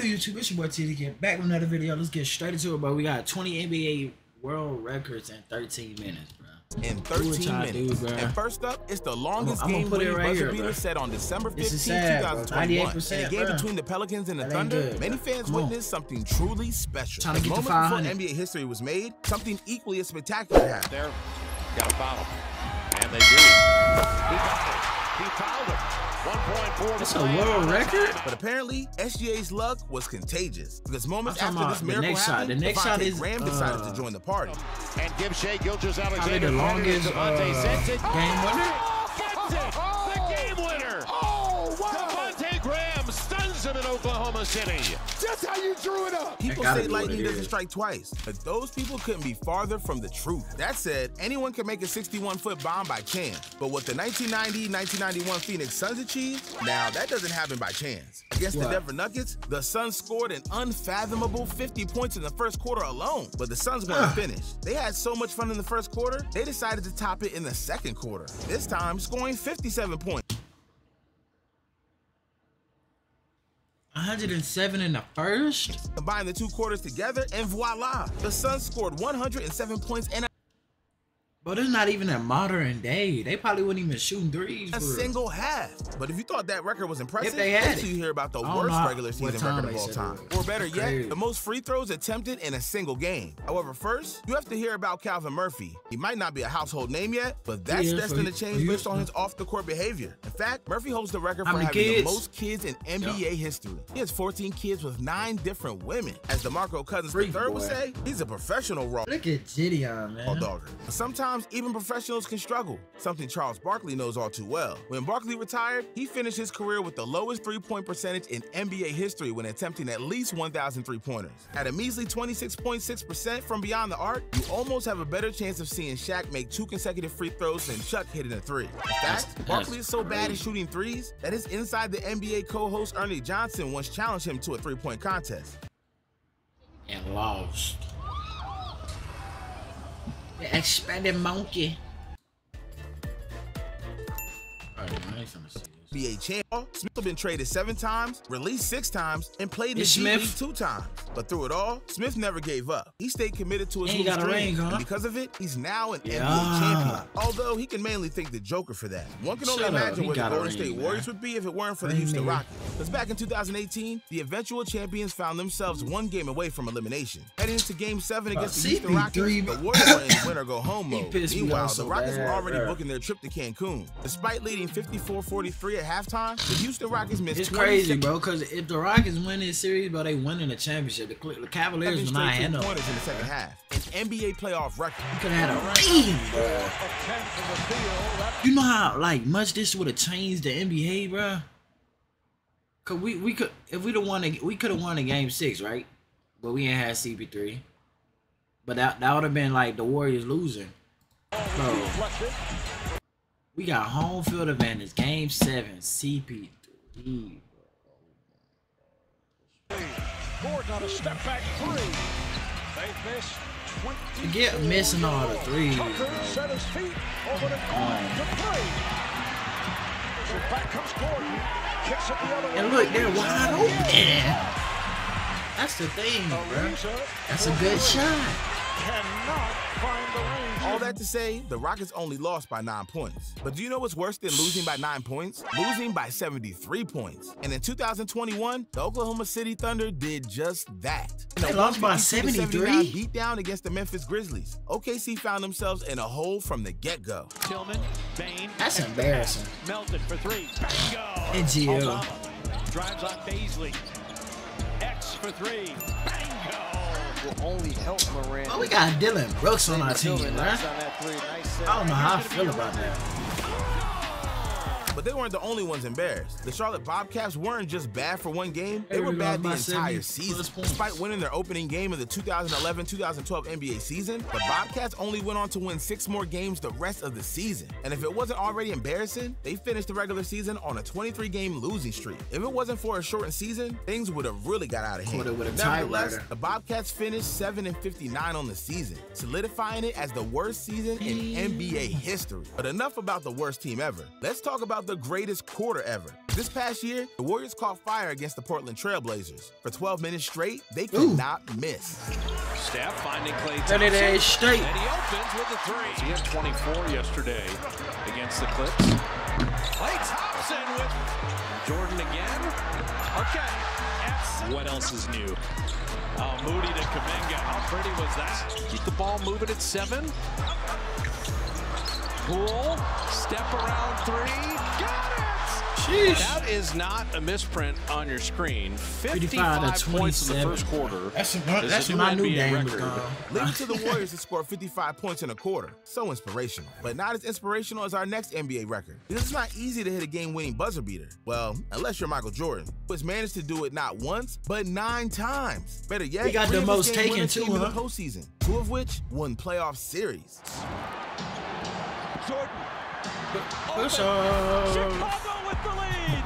good, YouTube? It's your boy TJDaKid back with another video. Let's get straight into it, bro. We got 20 NBA world records in 13 minutes, bro. In 13 minutes. And first up, it's the longest game-winning buzzer beater set on December 15, 2021. In a game between the Pelicans and the Thunder, many fans witnessed something truly special. The moment before NBA history was made, something equally as spectacular happened. There, got to foul him. And they do. He fouled him. 1.4. That's a world record. But apparently, SGA's luck was contagious because moments after this miracle happened, the next shot is Graham decided to join the party. And give Shea Gilgeous-Alexander the longest game winner. Gets it. The game winner. Oh wow! Devontae Graham stuns him in Oklahoma City. That's how you drew it up. People say lightning doesn't strike twice, but those people couldn't be farther from the truth. That said, anyone can make a 61-foot bomb by chance. But what the 1990-1991 Phoenix Suns achieved, now that doesn't happen by chance. Against the Denver Nuggets, the Suns scored an unfathomable 50 points in the first quarter alone, but the Suns weren't finished. They had so much fun in the first quarter, they decided to top it in the second quarter, this time scoring 57 points. 107 in the first. Combine the two quarters together, and voila! The Suns scored 107 points and but it's not even a modern day. They probably wouldn't even shoot threes. A single half. But if you thought that record was impressive, if they had you hear about the worst regular season record of all time. Or better yet, the most free throws attempted in a single game. However, first, you have to hear about Calvin Murphy. He might not be a household name yet, but that's destined to change based on his off-the-court behavior. In fact, Murphy holds the record for having the most kids in NBA history. He has 14 kids with 9 different women. As DeMarco Cousins III would say, he's a professional raw. Look at Gideon, man. Dogger. Sometimes even professionals can struggle, something Charles Barkley knows all too well. When Barkley retired, he finished his career with the lowest three-point percentage in NBA history when attempting at least 1,000 three-pointers. At a measly 26.6% from beyond the arc, you almost have a better chance of seeing Shaq make 2 consecutive free throws than Chuck hitting a 3. In fact, Barkley is so bad at shooting threes that his Inside the NBA co-host Ernie Johnson once challenged him to a three-point contest. And lost. The expanded monkey. NBA champ, Smith has been traded 7 times, released 6 times, and played in the G-League 2 times. But through it all, Smith never gave up. He stayed committed to his dream, and because of it, he's now an NBA champion. Although he can mainly thank the Joker for that. One can only imagine where the Golden State Warriors would be if it weren't for the Houston Rockets. Because back in 2018, the eventual champions found themselves 1 game away from elimination. Heading into Game 7 against the Houston Rockets, the Warriors were in win-or-go-home mode. Meanwhile, the Rockets were already booking their trip to Cancun. Despite leading 54-43 at halftime, the Houston Rockets missed. It's crazy, bro, because if the Rockets win this series, bro, they winning the championship. The Cavaliers will not handle pointers in the second half. An NBA playoff record. You could have had a ring, bro. You know how much this would have changed the NBA, bro? Cause we could if we'd have won we could have won in Game 6, right? But we ain't had CP3. But that would have been like the Warriors losing. Bro. We got home field advantage. Game 7, CP3. Gordon on a step back 3. They missed 20. Forget missing all the threes. Set his feet over the corner to play. So back comes Gordon. Kicks it the other way. And look, they're wide open. That's the thing, bro. That's a good shot. Cannot find the range. All that to say, the Rockets only lost by 9 points. But do you know what's worse than losing by 9 points? Losing by 73 points. And in 2021, the Oklahoma City Thunder did just that. They lost by 73? Beatdown against the Memphis Grizzlies. OKC found themselves in a hole from the get-go. Tillman, Bain. That's embarrassing. Melted for 3. Bingo. NGL. Drives on Baisley. X for 3. Bingo. Will only help Moran. Oh, we got Dylan Brooks on our team, man. I don't know how I feel about that. But they weren't the only ones embarrassed. The Charlotte Bobcats weren't just bad for 1 game, they were bad the entire season. Despite winning their opening game of the 2011-2012 NBA season, the Bobcats only went on to win 6 more games the rest of the season. And if it wasn't already embarrassing, they finished the regular season on a 23-game losing streak. If it wasn't for a shortened season, things would have really got out of hand. Nevertheless, the Bobcats finished 7-59 on the season, solidifying it as the worst season in NBA history. But enough about the worst team ever. Let's talk about the greatest quarter ever. This past year, the Warriors caught fire against the Portland Trail Blazers. For 12 minutes straight, they could not miss. Steph finding Klay Thompson. 30 days straight. And he opens with a three. He had 24 yesterday against the Clips. Klay Thompson with Jordan again. Okay. What else is new? Moody to Kuminga. How pretty was that? Keep the ball moving at 7. Poole. Step around 3. Got it! Sheesh. That is not a misprint on your screen. 55 to points in the 27. first quarter. That's my new game. Leave it to the Warriors to score 55 points in a quarter. So inspirational. But not as inspirational as our next NBA record. Because it's not easy to hit a game-winning buzzer beater. Well, unless you're Michael Jordan, who has managed to do it not once, but 9 times. Better yet, he got the most taken too, in the postseason, 2 of which won playoff series. Jordan. Push up. Chicago with the lead.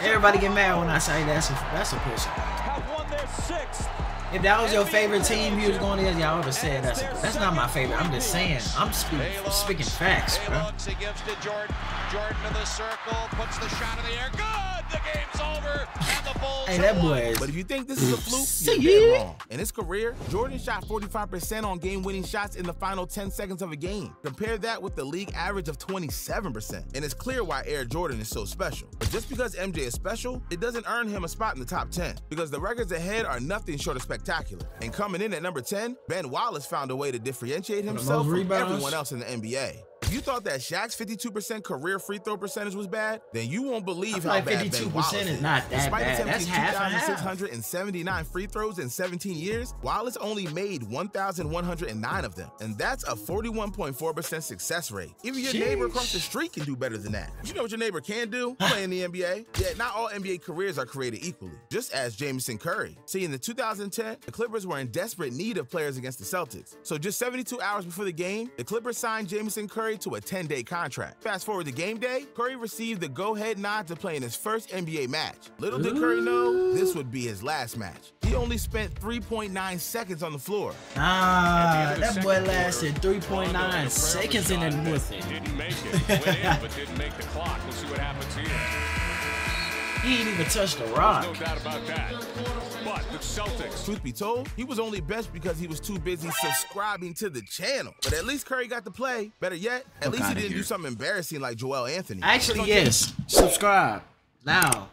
Everybody get mad when I say that's a push up. Have won their 6th. If that was your favorite team you was going against, y'all would have said that's not my favorite. I'm just saying. I'm speaking facts, bro. He gives to Jordan. Jordan to the circle, puts the shot in the air. Good! The game's over, and the Bulls Hey, that boy is... But if you think this is a fluke, you're dead wrong. In his career, Jordan shot 45% on game-winning shots in the final 10 seconds of a game. Compare that with the league average of 27%. And it's clear why Air Jordan is so special. But just because MJ is special, it doesn't earn him a spot in the top 10. Because the records ahead are nothing short of spectacular. And coming in at number 10, Ben Wallace found a way to differentiate himself from everyone else in the NBA. If you thought that Shaq's 52% career free throw percentage was bad, then you won't believe how bad Ben Wallace is. Not that bad. That's half and half. 2,679 free throws in 17 years, Wallace only made 1,109 of them. And that's a 41.4% success rate. Even your neighbor across the street can do better than that. You know what your neighbor can do? Play in the NBA. Yet not all NBA careers are created equally, just as Jameson Curry. See, in the 2010, the Clippers were in desperate need of players against the Celtics. So just 72 hours before the game, the Clippers signed Jameson Curry to a 10-day contract. Fast forward to game day, Curry received the go-ahead nod to play in his first NBA match. Little did Curry know, this would be his last match. He only spent 3.9 seconds on the floor. That boy lasted 3.9 seconds in that nothing. Didn't make it. Went in, but didn't make the clock. We'll see what happens here. He ain't even touched the rock. No doubt about that. But the Celtics. Truth be told, he was only benched because he was too busy subscribing to the channel. But at least Curry got to play. Better yet, at least he didn't do something embarrassing like Joel Anthony. Actually, yes. Subscribe. Now.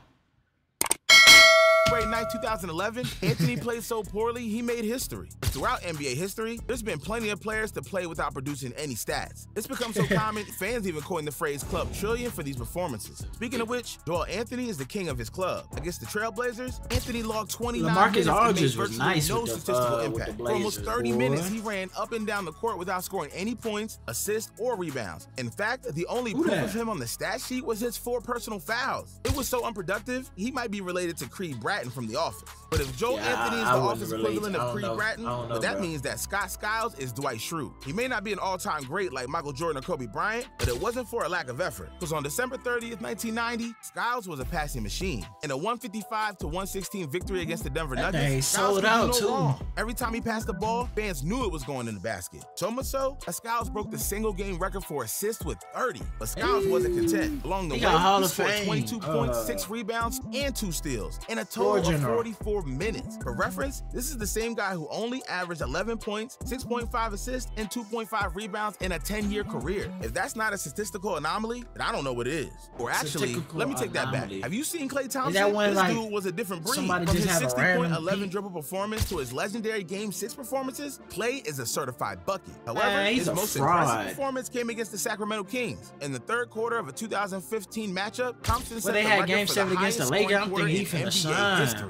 February 9, 2011, Anthony played so poorly, he made history. Throughout NBA history, there's been plenty of players to play without producing any stats. It's become so common, fans even coined the phrase Club Trillion for these performances. Speaking of which, Joel Anthony is the king of his club. Against the Trailblazers, Anthony logged 29 minutes and made virtually no statistical impact. For almost 30 minutes, he ran up and down the court without scoring any points, assists, or rebounds. In fact, the only proof of him on the stat sheet was his 4 personal fouls. It was so unproductive, he might be related to Creed Bratton from The Office. But if Joel Anthony is the Office equivalent of Creed Bratton, that means that Scott Skiles is Dwight Schrute. He may not be an all-time great like Michael Jordan or Kobe Bryant, but it wasn't for a lack of effort. Because on December 30th, 1990, Skiles was a passing machine. In a 155-116 victory against the Denver Nuggets, Skiles could do no wrong. Every time he passed the ball, fans knew it was going in the basket. So much so, Skiles broke the single-game record for assists with 30. But Skiles wasn't content. Along the way, he scored 22 points, 6 rebounds, and 2 steals in a total of 44 minutes. For reference, this is the same guy who only averaged 11 points, 6.5 assists, and 2.5 rebounds in a 10-year career. If that's not a statistical anomaly, then I don't know what is. Or actually, let me take that back. Have you seen Klay Thompson? This dude was a different breed. From his 60.11 dribble performance to his legendary Game 6 performances, Klay is a certified bucket. However, his most impressive performance came against the Sacramento Kings. In the third quarter of a 2015 matchup, Thompson set the record Game 7 against the Lakers. I'm thinking he finna shine,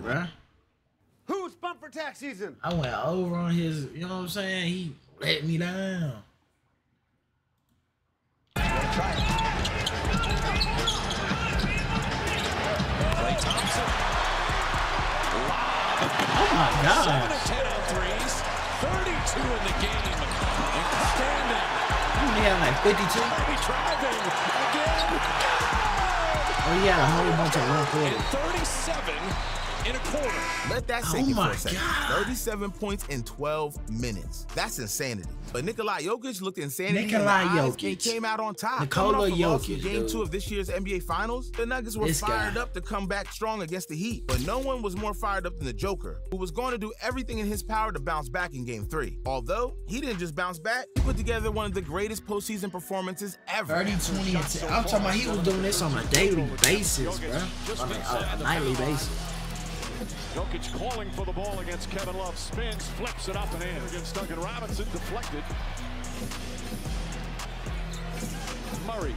bro. Who's bumper tax season? I went over on his, you know what I'm saying? He let me down. Klay Thompson. Oh my God. 7 of 10 on threes, 32 in the game. Outstanding. He only had like 52. Driving again. Oh, he had a whole bunch of 140. 37 in a quarter. Let that sink in for a second. 37 points in 12 minutes. That's insanity. But Nikola Jokic looked insanity in the eyes and came out on top. Nikola Jokic, Game 2 of this year's NBA Finals, the Nuggets were fired up to come back strong against the Heat. But no one was more fired up than the Joker, who was going to do everything in his power to bounce back in Game 3. Although, he didn't just bounce back, he put together one of the greatest postseason performances ever. 30, 20, and 10. I'm talking about he was doing this on a daily basis, bro. On a nightly basis. Jokic calling for the ball against Kevin Love. Spins, flips it up and in against Duncan Robinson. Deflected. Murray.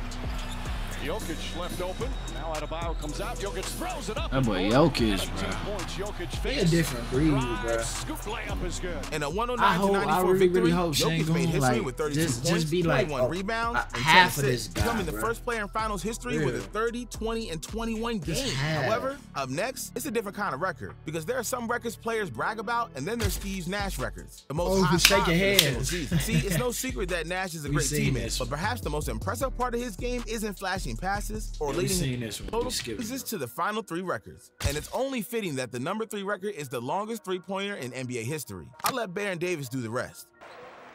Jokic left open. Now Adebayo comes out. Jokic throws it up. That boy Jokic, bro. He a different breed, bro. Scoop layup is good. And a 109-94 victory, Jokic made history with 32 points, be like 21 rebounds, and half of this guy, becoming the first player in finals history with a 30, 20, and 21 game. However, up next, it's a different kind of record because there are some records players brag about, and then there's Steve Nash records. The most high shake your in hands. See, it's no secret that Nash is a great teammate, but perhaps the most impressive part of his game isn't flashing passes or leading total passes to the final 3 records. And it's only fitting that the number 3 record is the longest three-pointer in NBA history. I'll let Baron Davis do the rest.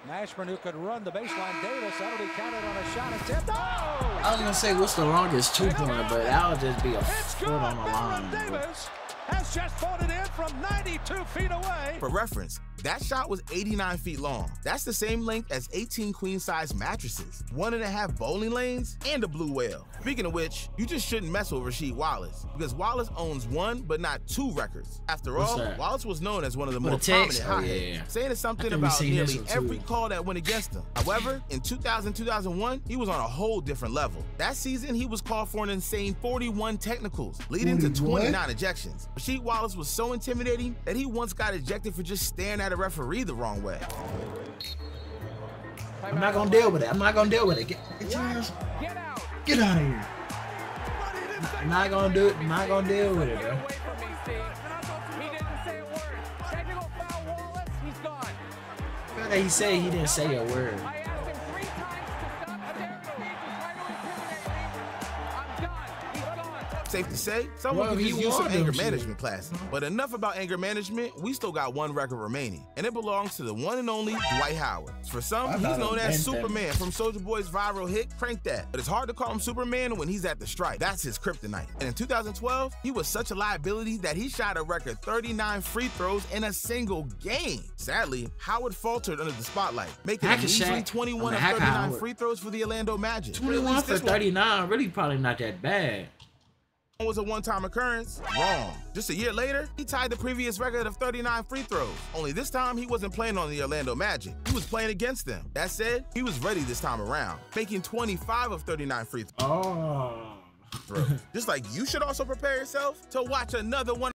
Nashburn, who could run the baseline. Davis, that'll be counted on a shot attempt. I was gonna say what's the longest 2-pointer, but that would just be a foot on the line. Davis has just fought it in from 92 feet away. For reference, that shot was 89 feet long. That's the same length as 18 queen-size mattresses, 1.5 bowling lanes, and a blue whale. Speaking of which, you just shouldn't mess with Rasheed Wallace, because Wallace owns 1 but not 2 records. After all, Wallace was known as one of the more prominent hotheads, saying something about nearly every call that went against him. However, in 2000-2001, he was on a whole different level. That season, he was called for an insane 41 technicals, leading to 29 ejections. Rasheed Wallace was so intimidating that he once got ejected for just staring at a referee the wrong way. I'm not gonna deal with it. I'm not gonna deal with it. Get out. Get out of here. I'm not gonna do it. I'm not gonna deal with it, bro. He said he didn't say a word. Safe to say, someone could use some anger management classes. But enough about anger management, we still got 1 record remaining, and it belongs to the one and only Dwight Howard. For some, he's known as Superman from Soulja Boy's viral hit, Crank That. But it's hard to call him Superman when he's at the stripe. That's his kryptonite. And in 2012, he was such a liability that he shot a record 39 free throws in a single game. Sadly, Howard faltered under the spotlight, making a measly 21 of 39 free throws for the Orlando Magic. 21 for 39, really probably not that bad. Was a one-time occurrence? Wrong. Just a year later, he tied the previous record of 39 free throws. Only this time, he wasn't playing on the Orlando Magic. He was playing against them. That said, he was ready this time around, making 25 of 39 free throws. Just like you should also prepare yourself to watch another one.